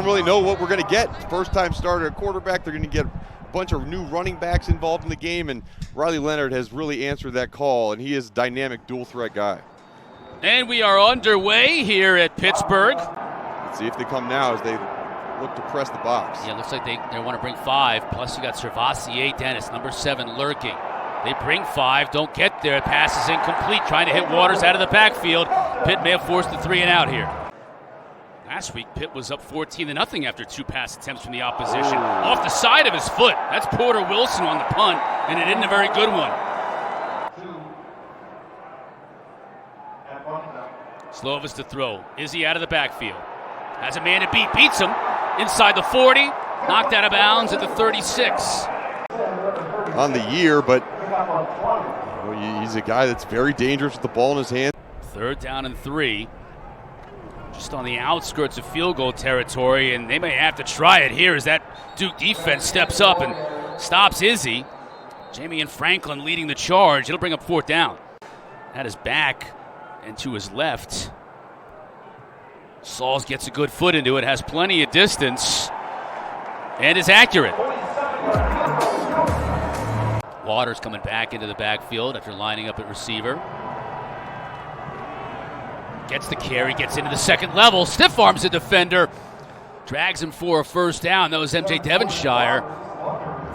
really know what we're going to get. First-time starter at quarterback. They're going to get a bunch of new running backs involved in the game, and Riley Leonard has really answered that call, and he is a dynamic dual-threat guy. And we are underway here at Pittsburgh. Let's see if they come now as they look to press the box. Yeah, looks like they want to bring 5. Plus you got Servassier Dennis, number 7, lurking. They bring 5, don't get there. Pass is incomplete, trying to hit Waters out of the backfield. Pitt may have forced the 3 and out here. Last week, Pitt was up 14-0 after 2 pass attempts from the opposition. Off the side of his foot. That's Porter Wilson on the punt, and it isn't a very good one. Slovis to throw. Izzy out of the backfield. Has a man to beat. Beats him. Inside the 40. Knocked out of bounds at the 36. On the year, but he's a guy that's very dangerous with the ball in his hand. 3rd down and 3. Just on the outskirts of field goal territory, and they may have to try it here as that Duke defense steps up and stops Izzy. Jamie and Franklin leading the charge. It'll bring up 4th down. At his back and to his left. Sauls gets a good foot into it, has plenty of distance, and is accurate. Waters coming back into the backfield after lining up at receiver. Gets the carry, gets into the second level, stiff arms the defender, drags him for a 1st down. That was MJ Devonshire.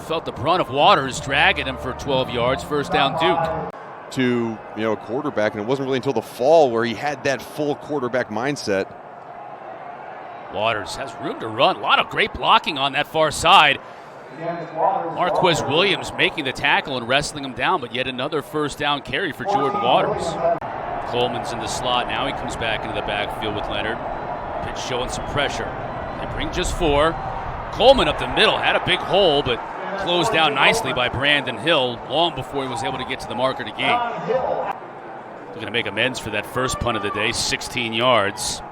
Felt the brunt of Waters dragging him for 12 yards, 1st down Duke. To a quarterback, and it wasn't really until the fall where he had that full quarterback mindset. Waters has room to run. A lot of great blocking on that far side. Marquez Williams making the tackle and wrestling him down, but yet another 1st down carry for Jordan Waters. Coleman's in the slot. Now he comes back into the backfield with Leonard. Pitt showing some pressure. They bring just 4. Coleman up the middle. Had a big hole, but closed down nicely by Brandon Hill long before he was able to get to the marker to gain. They're going to make amends for that first punt of the day, 16 yards.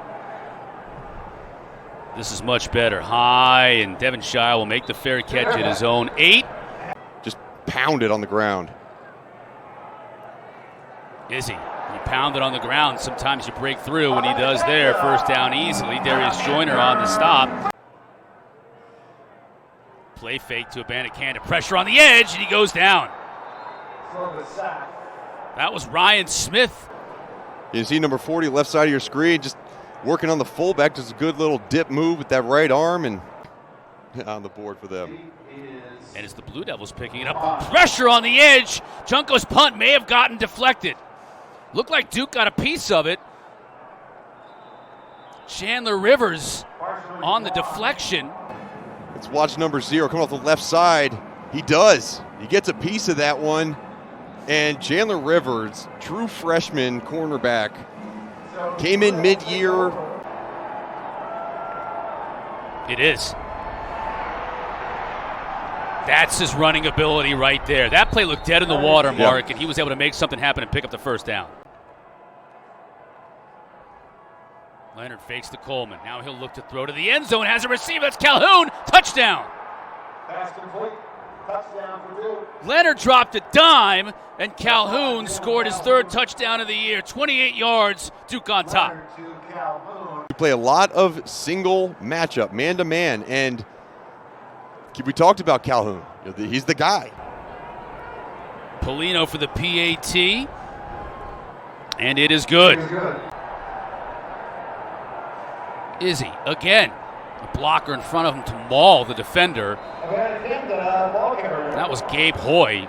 This is much better. High, and Devonshire will make the fair catch at his own 8. Just pounded on the ground. Izzy, he pounded on the ground. Sometimes you break through, and he does there. 1st down easily. Darius Joyner on the stop. Play fake to Ibanikanda. Pressure on the edge, and he goes down. That was Ryan Smith. You see number 40 left side of your screen, just working on the fullback. Just a good little dip move with that right arm, and on the board for them. And it's the Blue Devils picking it up. Pressure on the edge. Junko's punt may have gotten deflected. Looked like Duke got a piece of it. Chandler Rivers on the deflection. Let's watch number 0 coming off the left side. He does. He gets a piece of that one. And Chandler Rivers, true freshman cornerback, came in mid-year. It is. That's his running ability right there. That play looked dead in the water, Mark, and he was able to make something happen and pick up the 1st down. Leonard fakes to Coleman. Now he'll look to throw to the end zone. Has a receiver. That's Calhoun. Touchdown. Pass complete. Touchdown for Duke. Leonard dropped a dime, and Calhoun scored his 3rd touchdown of the year. 28 yards. Duke on top. We play a lot of single matchup, man-to-man, and we talked about Calhoun. He's the guy. Polino for the PAT, and it is good. Izzy, again, a blocker in front of him to maul the defender. That was Gabe Hoy.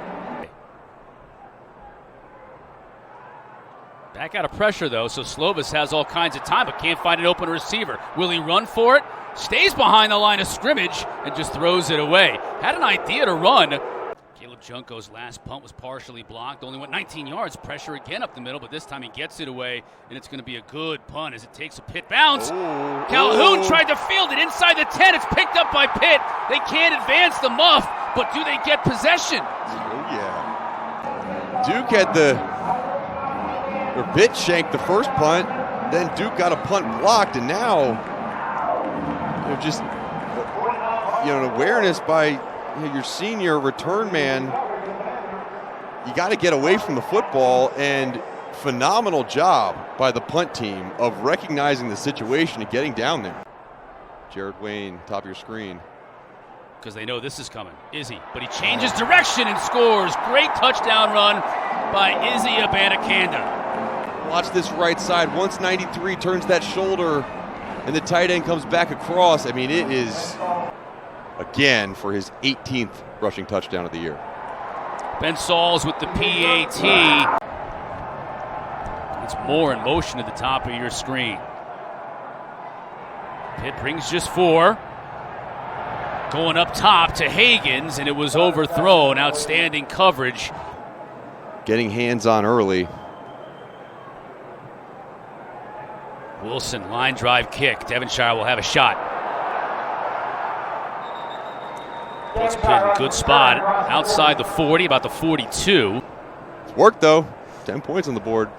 Back out of pressure, though, so Slovis has all kinds of time, but can't find an open receiver. Will he run for it? Stays behind the line of scrimmage and just throws it away. Had an idea to run. Caleb Junko's last punt was partially blocked. Only went 19 yards. Pressure again up the middle, but this time he gets it away, and it's going to be a good punt as it takes a Pitt bounce. Calhoun tried to field it inside the 10. It's picked up by Pitt. They can't advance the muff, but do they get possession? Oh, yeah. Duke had Pitt shanked the first punt, then Duke got a punt blocked, and now just an awareness by your senior return man. You got to get away from the football, and phenomenal job by the punt team of recognizing the situation and getting down there. Jared Wayne, top of your screen. Because they know this is coming. Izzy, but he changes direction and scores. Great touchdown run by Izzy Ibanikanda. Watch this right side. Once 93 turns that shoulder and the tight end comes back across, I mean, it is, again, for his 18th rushing touchdown of the year. Ben Sauls with the PAT. It's more in motion at the top of your screen. Pitt brings just 4. Going up top to Hagens, and it was overthrown. Outstanding coverage. Getting hands on early. Wilson, line drive kick. Devonshire will have a shot. Puts Pitt in a good spot. Outside the 40, about the 42. It's worked, though. 10 points on the board.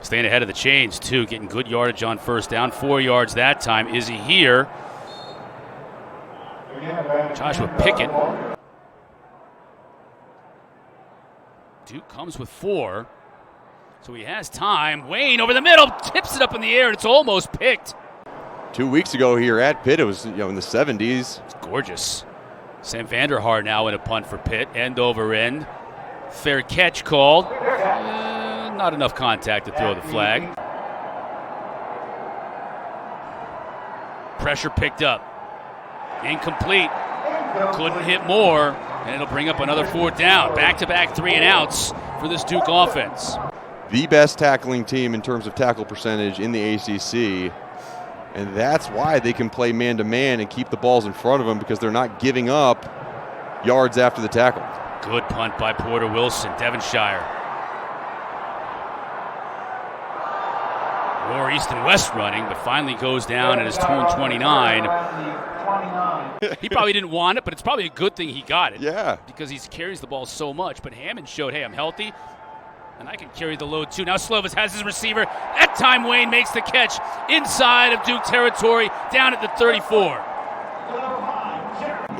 Staying ahead of the chains, too. Getting good yardage on first down. 4 yards that time. Izzy here. Joshua Pickett. Duke comes with 4. So he has time. Wayne over the middle. Tips it up in the air. It's almost picked. 2 weeks ago here at Pitt, it was in the 70s. It's gorgeous. Sam Vanderhaar now in a punt for Pitt. End over end. Fair catch called. Not enough contact to throw the flag. Pressure picked up. Incomplete. Couldn't hit more. And it'll bring up another 4th down. Back-to-back 3 and outs for this Duke offense. The best tackling team in terms of tackle percentage in the ACC. And that's why they can play man-to-man and keep the balls in front of them, because they're not giving up yards after the tackle. Good punt by Porter Wilson, Devonshire. More east and west running, but finally goes down at his own 29. He probably didn't want it, but it's probably a good thing he got it. Yeah. Because he carries the ball so much. But Hammond showed, hey, I'm healthy, and I can carry the load too. Now Slovis has his receiver. That time Wayne makes the catch inside of Duke territory, down at the 34.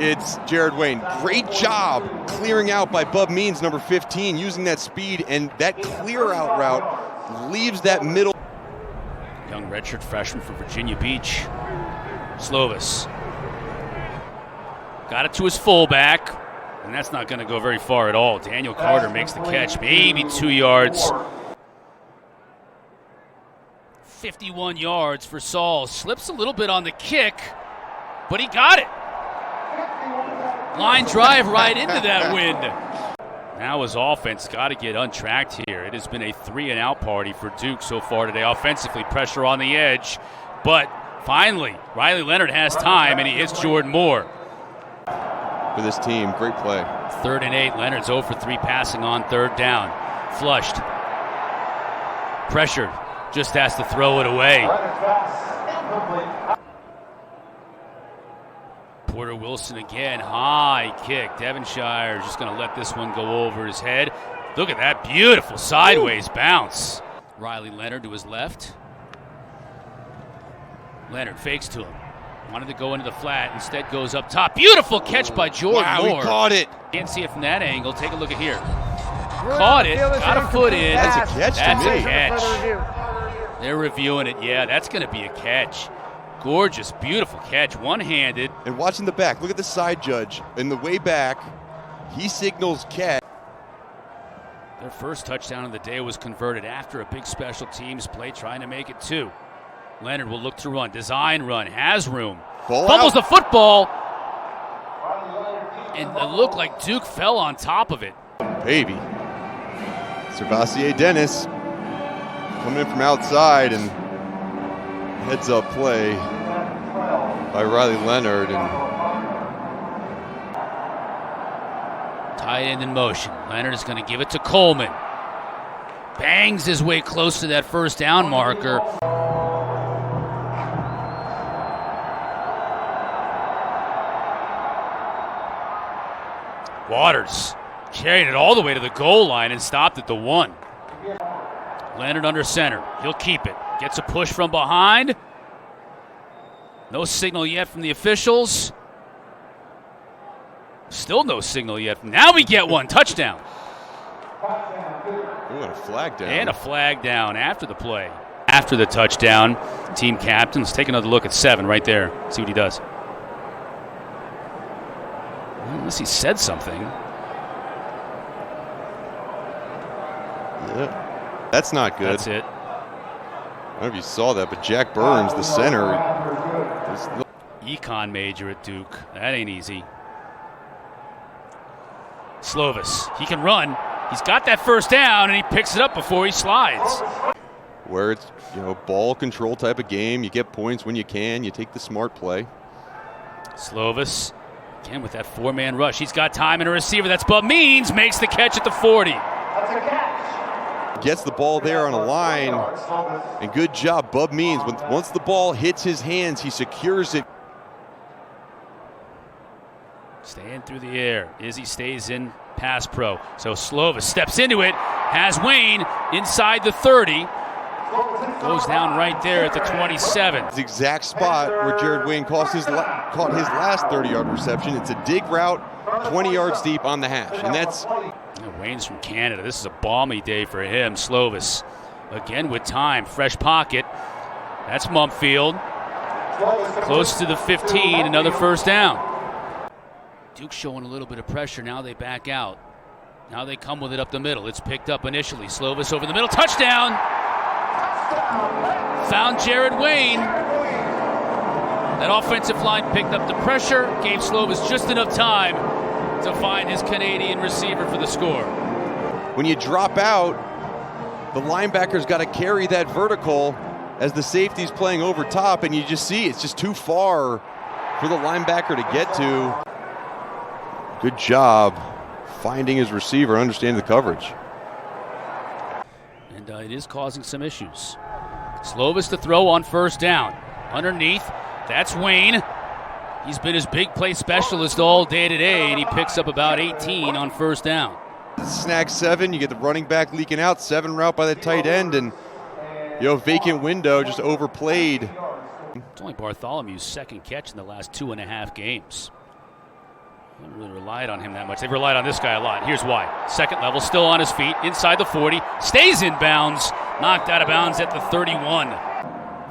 It's Jared Wayne. Great job clearing out by Bub Means, number 15, using that speed, and that clear out route leaves that middle. Young redshirt freshman from Virginia Beach. Slovis. Got it to his fullback, and that's not going to go very far at all. Daniel Carter makes the catch, maybe 2 yards. 51 yards for Saul. Slips a little bit on the kick, but he got it. Line drive right into that wind. Now his offense got to get untracked here. It has been a 3 and out party for Duke so far today. Offensively, pressure on the edge, but finally, Riley Leonard has time, and he hits Jordan Moore. For this team, great play. 3rd and 8. Leonard's 0 for 3 passing on 3rd down. Flushed. Pressured. Just has to throw it away. Porter Wilson again. High kick. Devonshire just going to let this one go over his head. Look at that beautiful sideways bounce. Riley Leonard to his left. Leonard fakes to him. Wanted to go into the flat, instead goes up top. Beautiful catch by Jordan Moore. He caught it. Can't see it from that angle. Take a look at here. Caught it, got a foot in. That's a catch That's to me. a catch. They're reviewing it. Yeah, that's going to be a catch. Gorgeous, beautiful catch, one-handed. And watching the back, look at the side judge. In the way back, he signals catch. Their first touchdown of the day was converted after a big special teams play, trying to make it 2. Leonard will look to run. Design run. Has room. Fumbles the football. And it looked like Duke fell on top of it. Baby. Servassier Dennis coming in from outside, and heads up play by Riley Leonard. And tight end in motion. Leonard is going to give it to Coleman. Bangs his way close to that first down marker. Waters carried it all the way to the goal line and stopped at the 1. Leonard under center. He'll keep it. Gets a push from behind. No signal yet from the officials. Still no signal yet. Now we get one. Touchdown. Ooh, and a flag down. And a flag down after the play. after the touchdown. Team captain. Let's take another look at 7 right there. See what he does. Unless he said something. Yeah, that's not good. That's it. I don't know if you saw that, but Jack Burns, the center. Econ major at Duke. That ain't easy. Slovis. He can run. He's got that first down, and he picks it up before he slides. Where it's, ball control type of game. You get points when you can. You take the smart play. Slovis, again with that 4-man rush. He's got time and a receiver. That's Bub Means. Makes the catch at the 40. Gets the ball there on a line. And good job, Bub Means. Once the ball hits his hands, he secures it. Staying through the air. Izzy stays in pass pro. So Slovis steps into it. Has Wayne inside the 30. Goes down right there at the 27. The exact spot where Jared Wayne caught his last 30-yard reception. It's a dig route, 20 yards deep on the hash. And that's... Wayne's from Canada. This is a balmy day for him. Slovis again with time. Fresh pocket. That's Mumpfield. Close to the 15. Another first down. Duke showing a little bit of pressure. Now they back out. Now they come with it up the middle. It's picked up initially. Slovis over the middle. Touchdown! Found Jared Wayne. That offensive line picked up the pressure. Gave Slovis just enough time to find his Canadian receiver for the score. When you drop out, the linebacker's got to carry that vertical as the safety's playing over top, and you just see it's just too far for the linebacker to get to. Good job finding his receiver, understanding the coverage. And it is causing some issues. Slovis to throw on first down. Underneath, that's Wayne. He's been his big play specialist all day today, and he picks up about 18 on first down. Snag 7, you get the running back leaking out, 7 route by the tight end, and vacant window, just overplayed. It's only Bartholomew's second catch in the last 2.5 games. They haven't really relied on him that much. They've relied on this guy a lot. Here's why. Second level, still on his feet, inside the 40, stays in bounds, knocked out of bounds at the 31.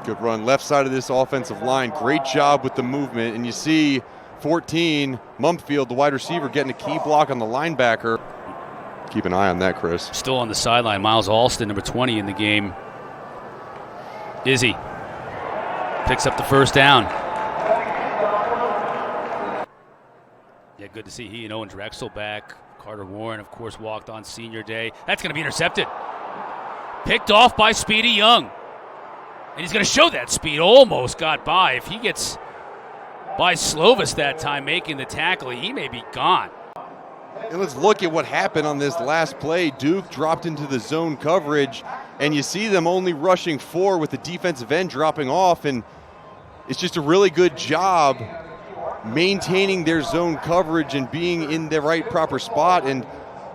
Good run left side of this offensive line. Great job with the movement. And you see 14, Mumpfield, the wide receiver, getting a key block on the linebacker. Keep an eye on that, Chris. Still on the sideline, Miles Alston, number 20 in the game. Izzy picks up the first down. Yeah, good to see he and Owen Drexel back. Carter Warren, of course, walked on senior day. That's going to be intercepted. Picked off by Speedy Young. And he's going to show that speed. Almost got by. If he gets by Slovis that time making the tackle, he may be gone. And let's look at what happened on this last play. Duke dropped into the zone coverage, and you see them only rushing 4 with the defensive end dropping off, and it's just a really good job maintaining their zone coverage and being in the right proper spot. And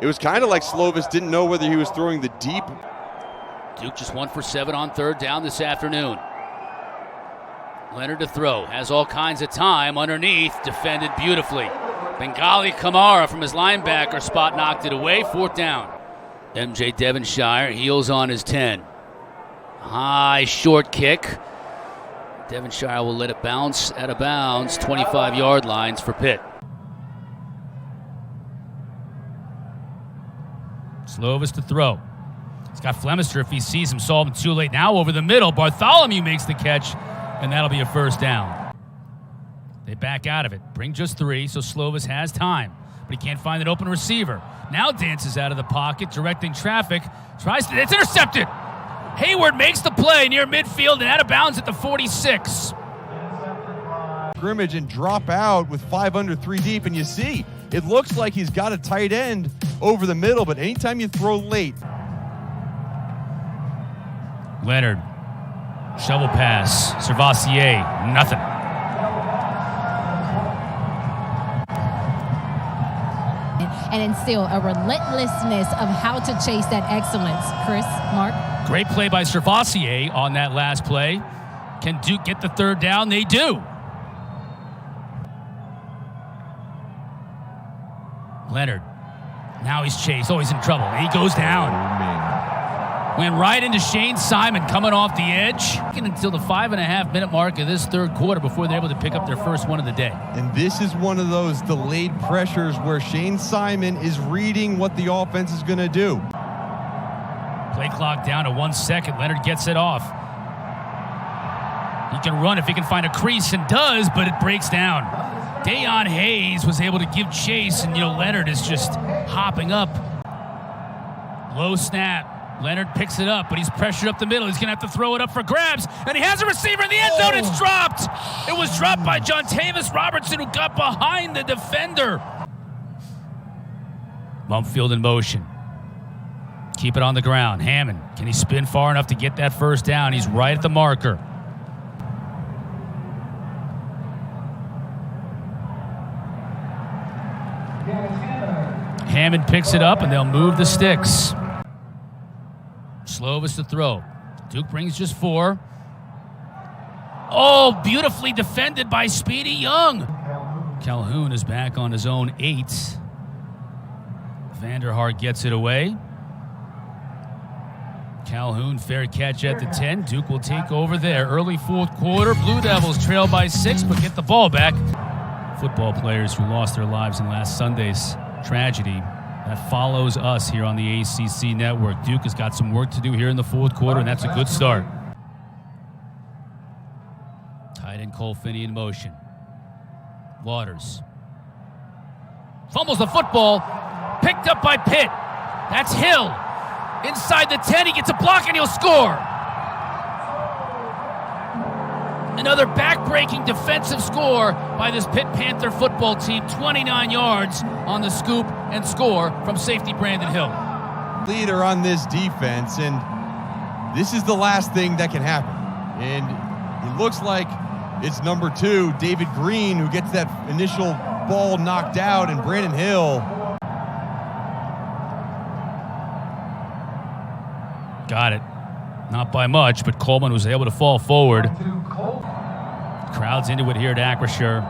it was kind of like Slovis didn't know whether he was throwing the deep. Duke just 1 for 7 on third down this afternoon. Leonard to throw, has all kinds of time underneath, defended beautifully. Bengali Kamara from his linebacker spot knocked it away, 4th down. MJ Devonshire heels on his 10. High short kick. Devonshire will let it bounce out of bounds, 25-yard lines for Pitt. Slovis to throw. He's got Flemister if he sees him, saw him too late. Now over the middle, Bartholomew makes the catch, and that'll be a first down. They back out of it, bring just 3, so Slovis has time, but he can't find an open receiver. Now dances out of the pocket, directing traffic, it's intercepted! Hayward makes the play near midfield and out of bounds at the 46. Scrimmage and drop out with 5 under 3 deep, and you see, it looks like he's got a tight end over the middle, but anytime you throw late. Leonard, shovel pass, Servassier, nothing. And instill a relentlessness of how to chase that excellence. Chris, Mark? Great play by Servassier on that last play. Can Duke get the third down? They do. Leonard, now he's chased. Oh, he's in trouble. He goes down. Went right into Shane Simon coming off the edge. Until the 5.5-minute mark of this third quarter before they're able to pick up their first one of the day. And this is one of those delayed pressures where Shane Simon is reading what the offense is going to do. Play clock down to 1 second. Leonard gets it off. He can run if he can find a crease, and does, but it breaks down. Dayon Hayes was able to give chase, and Leonard is just hopping up. Low snap. Leonard picks it up, but he's pressured up the middle. He's going to have to throw it up for grabs, and he has a receiver in the end zone. It's dropped. It was dropped by John Tavis Robertson, who got behind the defender. Mumfield in motion. Keep it on the ground. Hammond, can he spin far enough to get that first down? He's right at the marker. Hammond picks it up, and they'll move the sticks. Slovis to throw. Duke brings just 4. Oh, beautifully defended by Speedy Young. Calhoun is back on his own 8. Vanderhart gets it away. Calhoun, fair catch at the 10. Duke will take over there. Early fourth quarter. Blue Devils trail by 6, but get the ball back. Football players who lost their lives in last Sunday's tragedy. That follows us here on the ACC network. Duke has got some work to do here in the fourth quarter, and that's a good start. Tight end Cole Finney in motion. Waters. Fumbles the football. Picked up by Pitt. That's Hill. Inside the 10, he gets a block, and he'll score. Another back-breaking defensive score by this Pitt Panther football team. 29 yards on the scoop and score from safety Brandon Hill. Leader on this defense, and this is the last thing that can happen. And it looks like it's number 2, David Green, who gets that initial ball knocked out, and Brandon Hill. Got it. Not by much, but Coleman was able to fall forward. Crowd's into it here at Acrisure.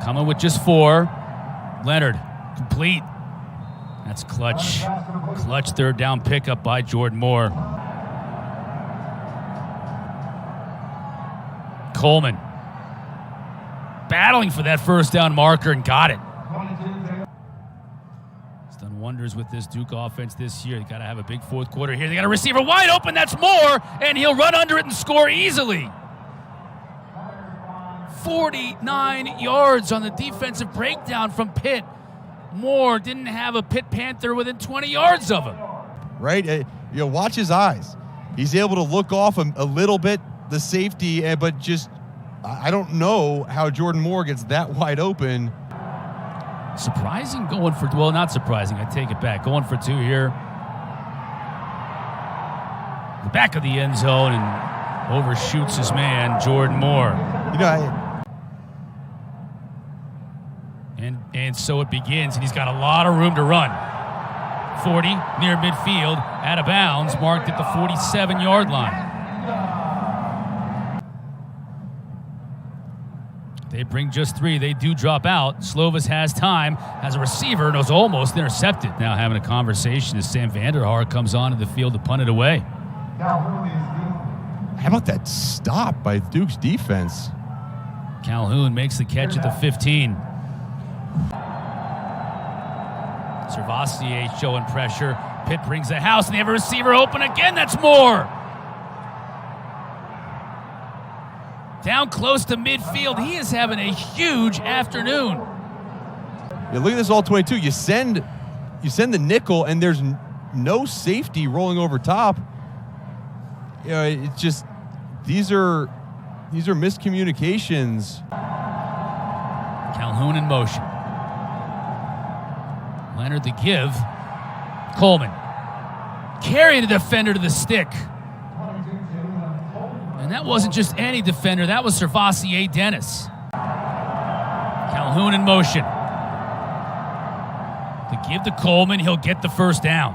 Coming with just 4. Leonard, complete. That's clutch. Clutch third down pickup by Jordan Moore. Coleman battling for that first down marker and got it. He's done wonders with this Duke offense this year. They got to have a big fourth quarter here. They got a receiver wide open. That's Moore, and he'll run under it and score easily. 49 yards on the defensive breakdown from Pitt. Moore didn't have a Pitt Panther within 20 yards of him. Right? Watch his eyes. He's able to look off a little bit, the safety, but just, I don't know how Jordan Moore gets that wide open. Surprising going for, well, not surprising, I take it back. Going for 2 here. The back of the end zone and overshoots his man, Jordan Moore. And so it begins, and he's got a lot of room to run. 40, near midfield, out of bounds, marked at the 47-yard line. They bring just 3. They do drop out. Slovis has time, has a receiver, and was almost intercepted. Now having a conversation as Sam Vanderhart comes onto the field to punt it away. How about that stop by Duke's defense? Calhoun makes the catch at the 15. Servassier showing pressure. Pitt brings the house, and they have a receiver open again. That's Moore. Down close to midfield. He is having a huge afternoon. Yeah, look at this all-22. You send the nickel, and there's no safety rolling over top. It's just these are miscommunications. Calhoun in motion. Leonard the give. Coleman. Carry the defender to the stick. And that wasn't just any defender. That was Servassier Dennis. Calhoun in motion. To give to Coleman. He'll get the first down.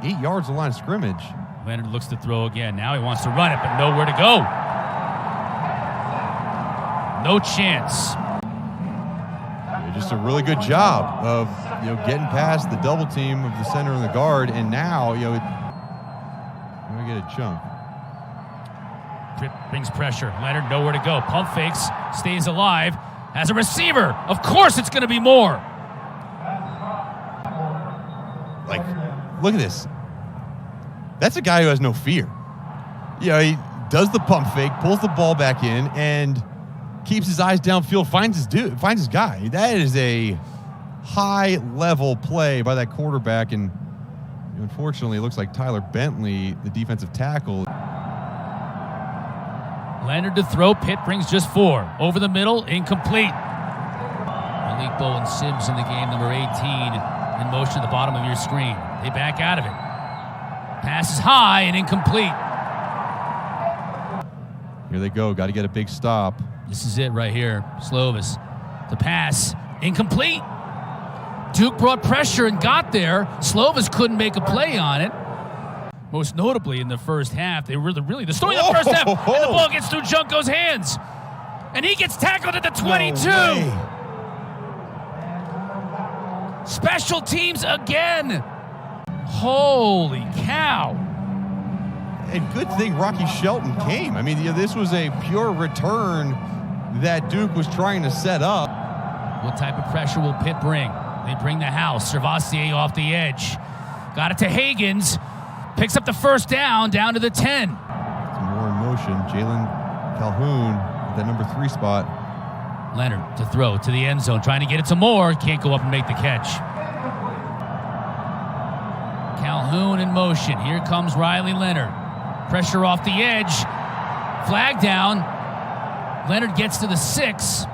8 yards of line of scrimmage. Leonard looks to throw again. Now he wants to run it, but nowhere to go. No chance. just a really good job of, getting past the double team of the center and the guard, and now, we get a chunk. Pitt brings pressure. Leonard nowhere to go. Pump fakes, stays alive. Has a receiver. Of course it's going to be more. Like, look at this. That's a guy who has no fear. He does the pump fake, pulls the ball back in, and keeps his eyes downfield, finds his guy. That is a high-level play by that quarterback, and unfortunately, it looks like Tyler Bentley, the defensive tackle. Leonard to throw. Pitt brings just 4. Over the middle, incomplete. Malik Bowen Sims in the game, number 18, in motion at the bottom of your screen. They back out of it. Pass is high and incomplete. Here they go. Got to get a big stop. This is it right here. Slovis. The pass. Incomplete. Duke brought pressure and got there. Slovis couldn't make a play on it. Most notably in the first half, they were really the story of the first half. And the ball gets through Junko's hands. And he gets tackled at the 22. No. Special teams again. Holy cow. And good thing Rocky Shelton came. I mean, this was a pure return that Duke was trying to set up. What type of pressure will Pitt bring? They bring the house. Servassier off the edge. Got it to Hagans. Picks up the first down to the 10. Some more in motion. Jalen Calhoun at that number 3 spot. Leonard to throw to the end zone. Trying to get it to Moore. Can't go up and make the catch. Calhoun in motion. Here comes Riley Leonard. Pressure off the edge. Flag down. Leonard gets to the 6.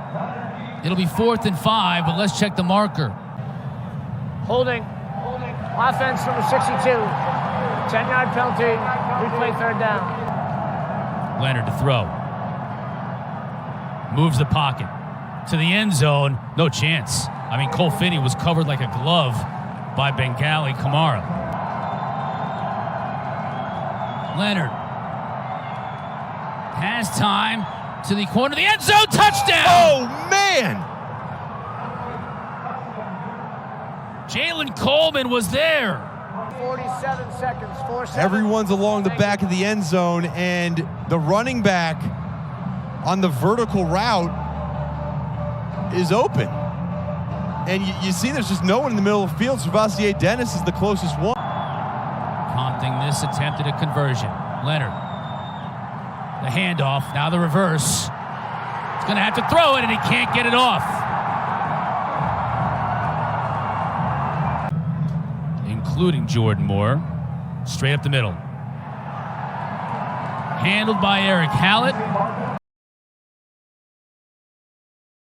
It'll be 4th and 5, but let's check the marker. Holding. Offense number 62. 10-yard penalty. Replay 3rd down. Leonard to throw. Moves the pocket. To the end zone. No chance. I mean, Cole Finney was covered like a glove by Bengali Kamara. Leonard. Has time to the corner of the end zone. Touchdown! Oh, man! Jalen Coleman was there. 47 seconds. 4 seconds. Everyone's along the back of the end zone, and the running back on the vertical route is open. And you see there's just no one in the middle of the field. Servassier Dennis is the closest one. Prompting this attempt at a conversion. Leonard. The handoff. Now the reverse. He's going to have to throw it, and he can't get it off. Including Jordan Moore. Straight up the middle. Handled by Eric Hallett.